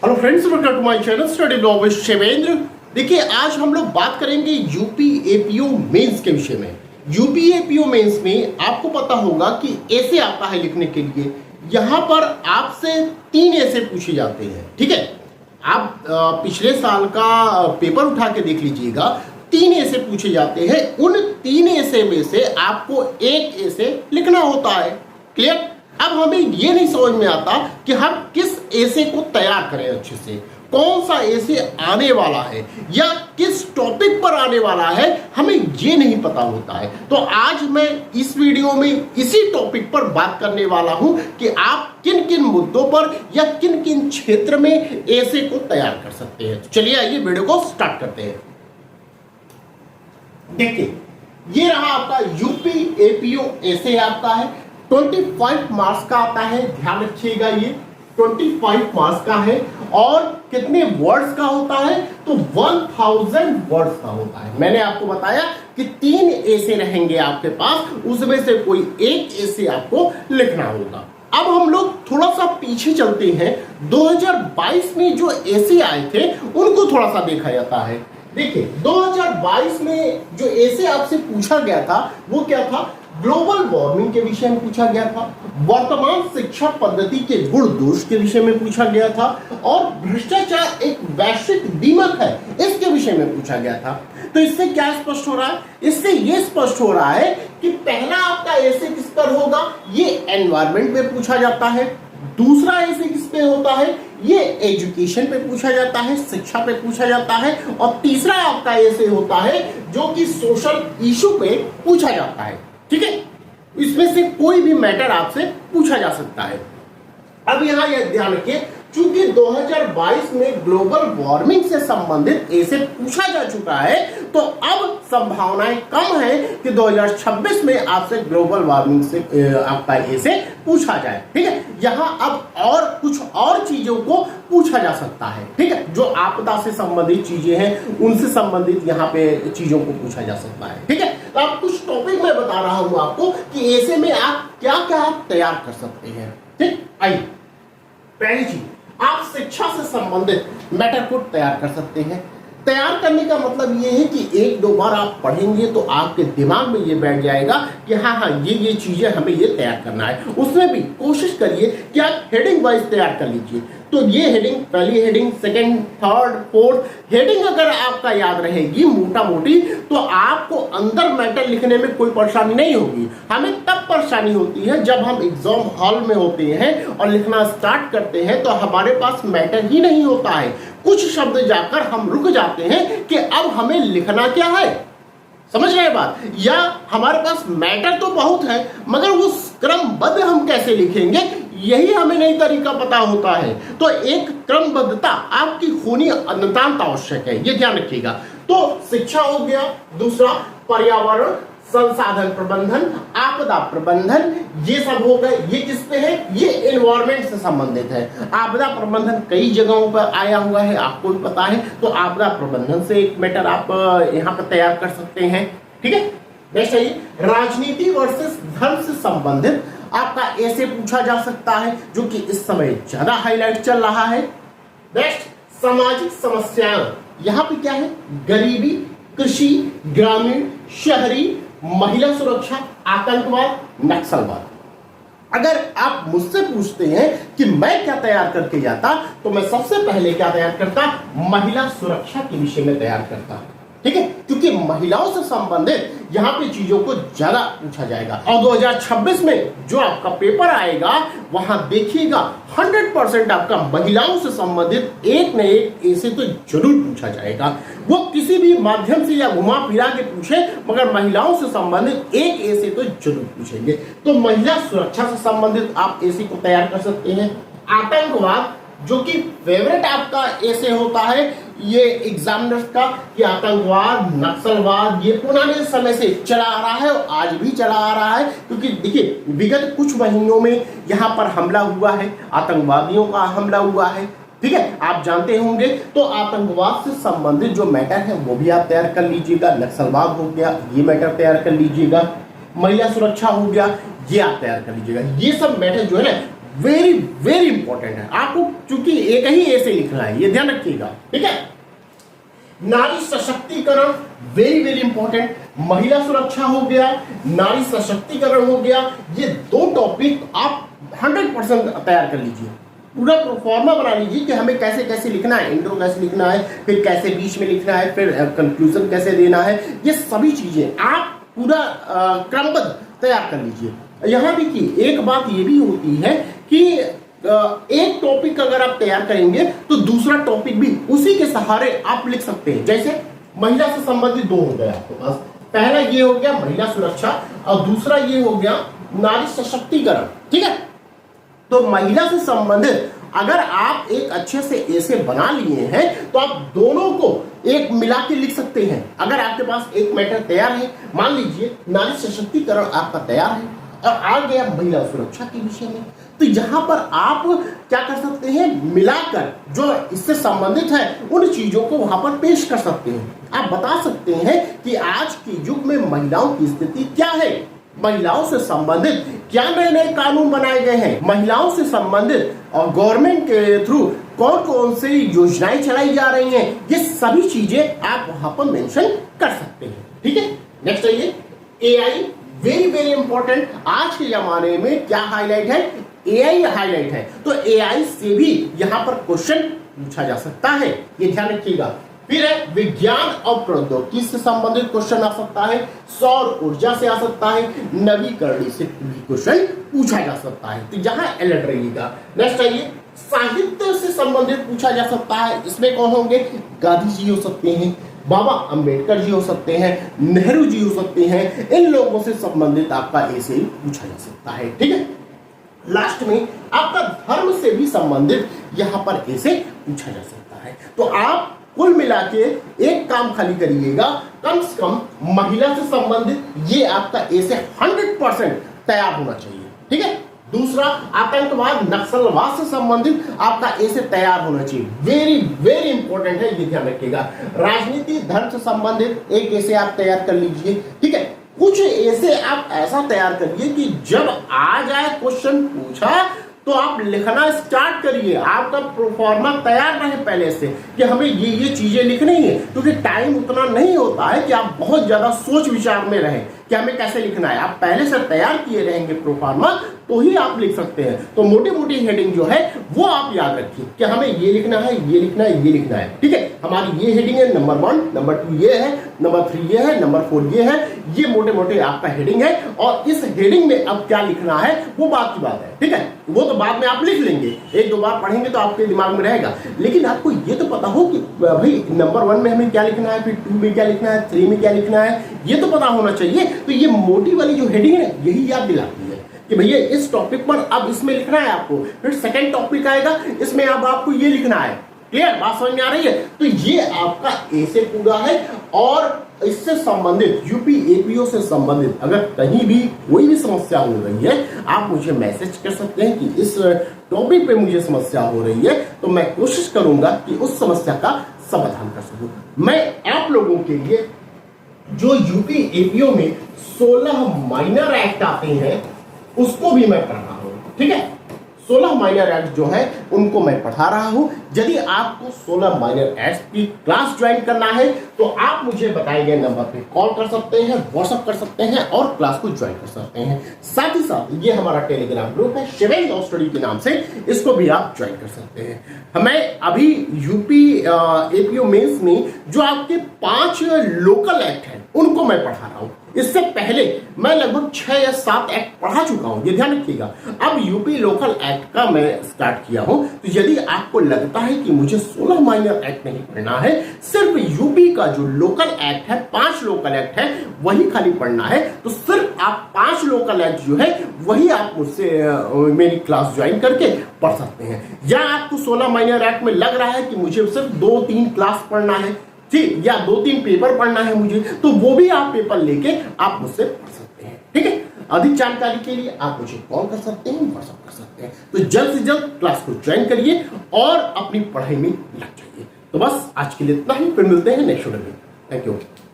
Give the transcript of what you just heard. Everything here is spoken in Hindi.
Hello friends, welcome to my channel study blog with Shivendra. देखिए, आज हम लोग बात करेंगे यूपी एपीओ मेंस के विषय में। यूपी एपीओ मेंस में आपको पता होगा कि ऐसे आता है लिखने के लिए। यहाँ पर आपसे 3 ऐसे पूछे जाते हैं। ठीक है, आप पिछले साल का पेपर उठा के देख लीजिएगा। 3 ऐसे पूछे जाते हैं। उन 3 ऐसे में से आपको एक ऐसे लिखना होता है। क्लियर? अब हमें ये नहीं समझ में आता कि हम किस ऐसे को तैयार करें अच्छे से, कौन सा ऐसे आने वाला है या किस टॉपिक पर आने वाला है, हमें ये नहीं पता होता है। तो आज मैं इस वीडियो में इसी टॉपिक पर बात करने वाला हूं कि आप किन किन मुद्दों पर या किन किन क्षेत्र में ऐसे को तैयार कर सकते हैं। तो चलिए आइए वीडियो को स्टार्ट करते हैं। देखिए, ये रहा आपका यूपी एपीओ ऐसे आता है। 25 मार्क्स का आता है, ध्यान रखिएगा। ये 25 मार्क्स का है और कितने वर्ड्स का होता है तो 1000 वर्ड्स का होता है। मैंने आपको बताया कि 3 ऐसे रहेंगे आपके पास, उसमें से कोई एक ऐसे आपको लिखना होगा। अब हम लोग थोड़ा सा पीछे चलते हैं। 2022 में जो ऐसे आए थे उनको थोड़ा सा देखा जाता है। देखिए, 2022 में जो ऐसे आपसे पूछा गया था वो क्या था? ग्लोबल वार्मिंग के विषय में पूछा गया था, वर्तमान शिक्षा पद्धति के गुण दोष के विषय में पूछा गया था और भ्रष्टाचार एक वैश्विक दीमक है, इसके विषय में पूछा गया था। तो इससे क्या स्पष्ट हो रहा है? इससे ये स्पष्ट हो रहा है कि पहला आपका ऐसे किस पर होगा, ये एनवायरमेंट पे पूछा जाता है। दूसरा ऐसे किस पे होता है, ये एजुकेशन पे पूछा जाता है, शिक्षा पे पूछा जाता है। और तीसरा आपका ऐसे होता है जो कि सोशल इशू पे पूछा जाता है। ठीक है, इसमें से कोई भी मैटर आपसे पूछा जा सकता है। अब यहां यह ध्यान रखिए, चूंकि 2022 में ग्लोबल वार्मिंग से संबंधित ऐसे पूछा जा चुका है, तो अब संभावनाएं कम है कि 2026 में आपसे ग्लोबल वार्मिंग से आपका ऐसे पूछा जाए। ठीक है, यहां अब और कुछ और चीजों को पूछा जा सकता है। ठीक है, जो आपदा से संबंधित चीजें हैं उनसे संबंधित यहाँ पे चीजों को पूछा जा सकता है। ठीक है, तो आप कुछ टॉपिक मैं बता रहा हूं आपको कि ऐसे में आप क्या क्या तैयार कर सकते हैं। ठीक, आइए, पहली चीज, आप शिक्षा से संबंधित मैटर को तैयार कर सकते हैं। तैयार करने का मतलब ये है कि 1-2 बार आप पढ़ेंगे तो आपके दिमाग में ये बैठ जाएगा कि हाँ ये चीजें हमें ये तैयार करना है। उसमें भी कोशिश करिए कि आप हेडिंग वाइज तैयार कर लीजिए। तो ये हेडिंग, पहली heading, second, third, fourth heading अगर आपका याद रहेगी मोटा मोटी, तो आपको अंदर मैटर लिखने में कोई परेशानी नहीं होगी। हमें तब परेशानी होती है जब हम एग्जाम हॉल में होते हैं और लिखना स्टार्ट करते हैं तो हमारे पास मैटर ही नहीं होता है। कुछ शब्द जाकर हम रुक जाते हैं कि अब हमें लिखना क्या है। समझ रहे बात? या हमारे पास मैटर तो बहुत है मगर वो क्रमबद्ध हम कैसे लिखेंगे, यही हमें नहीं तरीका पता होता है। तो एक क्रमबद्धता आपकी होनी अत्यंत आवश्यक है, ये ध्यान रखिएगा। तो शिक्षा हो गया, दूसरा पर्यावरण, संसाधन प्रबंधन, आपदा प्रबंधन, ये सब हो गए। ये किस पे है? ये एनवायरमेंट से संबंधित है। आपदा प्रबंधन कई जगहों पर आया हुआ है, आपको भी पता है। तो आपदा प्रबंधन से एक मैटर आप यहाँ पर तैयार कर सकते हैं। ठीक है, नेक्स्ट है राजनीति वर्सेस धर्म से संबंधित आपका ऐसे पूछा जा सकता है, जो कि इस समय ज्यादा हाईलाइट चल रहा है। नेक्स्ट, सामाजिक समस्याएं, यहाँ पे क्या है? गरीबी, कृषि, ग्रामीण, शहरी, महिला सुरक्षा, आतंकवाद, नक्सलवाद। अगर आप मुझसे पूछते हैं कि मैं क्या तैयार करके जाता, तो मैं सबसे पहले क्या तैयार करता? महिला सुरक्षा के विषय में तैयार करता। ठीक है, क्योंकि महिलाओं से संबंधित यहाँ पे चीजों को ज्यादा पूछा जाएगा। और 2026 में जो आपका पेपर आएगा वहां देखिएगा 100% आपका महिलाओं से संबंधित एक न एक ऐसे तो जरूर पूछा जाएगा। वो किसी भी माध्यम से या घुमा फिरा के पूछे, मगर महिलाओं से संबंधित एक ऐसे तो जरूर पूछेंगे। तो महिला सुरक्षा से संबंधित आप ऐसे को तैयार कर सकते हैं। आतंकवाद, जो कि फेवरेट आपका ऐसे होता है ये एग्जामिनर्स का, कि आतंकवाद, नक्सलवाद ये पुराने समय से चला आ रहा है और आज भी चला आ रहा है। क्योंकि देखिए, विगत कुछ महीनों में यहाँ पर हमला हुआ है, आतंकवादियों का हमला हुआ है। ठीक है, आप जानते होंगे। तो आतंकवाद से संबंधित जो मैटर है वो भी आप तैयार कर लीजिएगा। नक्सलवाद हो गया, ये मैटर तैयार कर लीजिएगा। महिला सुरक्षा हो गया, ये आप तैयार कर लीजिएगा। ये सब मैटर जो है ना वेरी वेरी इंपॉर्टेंट है। आपको चूंकि एक ही ए से लिखना है, ये ध्यान रखिएगा, ठीक है। नारी सशक्तिकरण वेरी वेरी इंपॉर्टेंट, महिला सुरक्षा हो गया, नारी सशक्तिकरण हो गया, ये दो टॉपिक आप 100% तैयार कर लीजिए। पूरा प्रोफार्मा बना लीजिए कि हमें कैसे कैसे लिखना है, इंट्रो कैसे लिखना है, फिर कैसे बीच में लिखना है, फिर कंक्लूजन कैसे देना है, ये सभी चीजें आप पूरा क्रमबद्ध तैयार कर लीजिए। यहां देखिए एक बात ये भी होती है कि एक टॉपिक अगर आप तैयार करेंगे तो दूसरा टॉपिक भी उसी के सहारे आप लिख सकते हैं। जैसे महिला से संबंधित दो हो गया आपके पास, पहला ये हो गया महिला सुरक्षा और दूसरा ये हो गया नारी सशक्तिकरण, ठीक है। तो महिला से संबंधित अगर आप एक अच्छे से ऐसे बना लिए हैं तो आप दोनों को एक मिला के लिख सकते हैं। अगर आपके पास एक मैटर तैयार है, मान लीजिए नारी सशक्तिकरण आपका तैयार है और आ गया महिला सुरक्षा के विषय में, तो यहां पर आप क्या कर सकते हैं, मिलाकर जो इससे संबंधित है उन चीजों को वहां पर पेश कर सकते हैं। आप बता सकते हैं कि आज के युग में महिलाओं की स्थिति क्या है, महिलाओं से संबंधित क्या नए नए कानून बनाए गए हैं, महिलाओं से संबंधित और गवर्नमेंट के थ्रू कौन कौन सी योजनाएं चलाई जा रही हैं, ये सभी चीजें आप वहां पर मेंशन कर सकते हैं, ठीक है। नेक्स्ट आइए, एआई वेरी वेरी इंपॉर्टेंट। आज के जमाने में क्या हाईलाइट है, एआई हाईलाइट है, तो एआई से भी यहां पर क्वेश्चन पूछा जा सकता है, ये ध्यान रखिएगा। फिर है विज्ञान और प्रौद्योगिकी से संबंधित क्वेश्चन आ सकता है, सौर ऊर्जा से आ सकता है, नवीकरणीय से भी क्वेश्चन पूछा जा सकता है, तो यहां अलर्ट रहिएगा। नेक्स्ट आइए, साहित्य से संबंधित पूछा जा सकता है, इसमें कौन होंगे, गांधी जी हो सकते हैं, बाबा अंबेडकर जी हो सकते हैं, नेहरू जी हो सकते हैं, इन लोगों से संबंधित आपका ऐसे ही पूछा जा सकता है, ठीक है। लास्ट में आपका धर्म से भी संबंधित यहां पर ऐसे पूछा जा सकता है। तो आप कुल मिला के एक काम खाली करिएगा, कम से कम महिला से संबंधित ये आपका ऐसे 100% तैयार होना चाहिए, ठीक है। दूसरा, आतंकवाद नक्सलवाद से संबंधित आपका ऐसे तैयार होना चाहिए, वेरी वेरी इंपॉर्टेंट है, ये ध्यान रखिएगा। राजनीति धर्म से संबंधित एक ऐसे आप तैयार कर लीजिए, ठीक है। कुछ ऐसे आप ऐसा तैयार करिए कि जब आ जाए क्वेश्चन पूछा तो आप लिखना स्टार्ट करिए, आपका प्रोफार्मा तैयार रहे पहले से कि हमें ये चीजें लिखनी है, क्योंकि टाइम उतना नहीं होता है कि आप बहुत ज्यादा सोच विचार में रहें कि हमें कैसे लिखना है। आप पहले से तैयार किए रहेंगे प्रोफार्मा तो ही आप लिख सकते हैं। तो मोटी मोटी हेडिंग जो है वो आप याद रखिए कि हमें ये लिखना है, ये लिखना है, ये लिखना है, ठीक है। हमारी ये हेडिंग है, नंबर 1, नंबर 2 ये है, नंबर 3 ये है, नंबर 4 ये है, ये मोटे मोटे आपका हेडिंग है। और इस हेडिंग में अब क्या लिखना है वो बात की बात है, ठीक है। वो तो बाद में आप लिख लेंगे, एक दो बार पढ़ेंगे तो आपके दिमाग में रहेगा, लेकिन आपको ये तो पता हो कि भाई नंबर 1 में हमें क्या लिखना है, फिर 2 में क्या लिखना है, 3 में क्या लिखना है, ये तो पता होना चाहिए। तो ये मोटी वाली जो हेडिंग है यही याद दिलाती है कि भैया इस टॉपिक पर अब इसमें लिखना है आपको, फिर सेकंड टॉपिक आएगा इसमें अब आपको ये लिखना है। क्लियर, बात समझ में आ रही है। तो ये आपका ए से पूरा है। और इससे संबंधित यूपी एपीओ से संबंधित अगर कहीं भी कोई भी समस्या हो रही है, आप मुझे मैसेज कर सकते हैं कि इस टॉपिक पे मुझे समस्या हो रही है, तो मैं कोशिश करूंगा कि उस समस्या का समाधान कर सकूं। मैं आप लोगों के लिए जो यूपी एपीओ में 16 माइनर एक्ट आते हैं उसको भी मैं पढ़ रहा हूं, ठीक है। 16 माइनर एक्ट जो है उनको मैं पढ़ा रहा हूं। यदि आपको 16 माइनर एक्ट की क्लास ज्वाइन करना है तो आप मुझे बताए गए नंबर पे कॉल कर सकते हैं, व्हाट्सएप कर सकते हैं और क्लास को ज्वाइन कर सकते हैं। साथ ही साथ ये हमारा टेलीग्राम ग्रुप है शिवेन लॉ स्टडी के नाम से, इसको भी आप ज्वाइन कर सकते हैं। हमें अभी यूपी एपीओ मेंस में जो आपके 5 लोकल एक्ट हैं उनको मैं पढ़ा रहा हूं। इससे पहले मैं लगभग 6 या 7 एक्ट पढ़ा चुका हूं, ये ध्यान रखिएगा। अब यूपी लोकल एक्ट का मैं स्टार्ट किया हूं। तो यदि आपको लगता है कि मुझे 16 माइनर एक्ट नहीं पढ़ना है, सिर्फ यूपी का जो लोकल एक्ट है, 5 लोकल एक्ट है वही खाली पढ़ना है, तो सिर्फ आप 5 लोकल एक्ट जो है वही आप मुझसे मेरी क्लास ज्वाइन करके पढ़ सकते हैं। या आपको 16 माइनर एक्ट में लग रहा है कि मुझे सिर्फ 2-3 क्लास पढ़ना है, ठीक, या 2-3 पेपर पढ़ना है मुझे, तो वो भी आप पेपर लेके आप मुझसे पढ़ सकते हैं, ठीक है। अधिक जानकारी के लिए आप मुझे कॉल कर सकते हैं, व्हाट्सएप कर सकते हैं। तो जल्द से जल्द क्लास को ज्वाइन करिए और अपनी पढ़ाई में लग जाइए। तो बस आज के लिए इतना ही, फिर मिलते हैं नेक्स्ट वीडियो में। Thank you.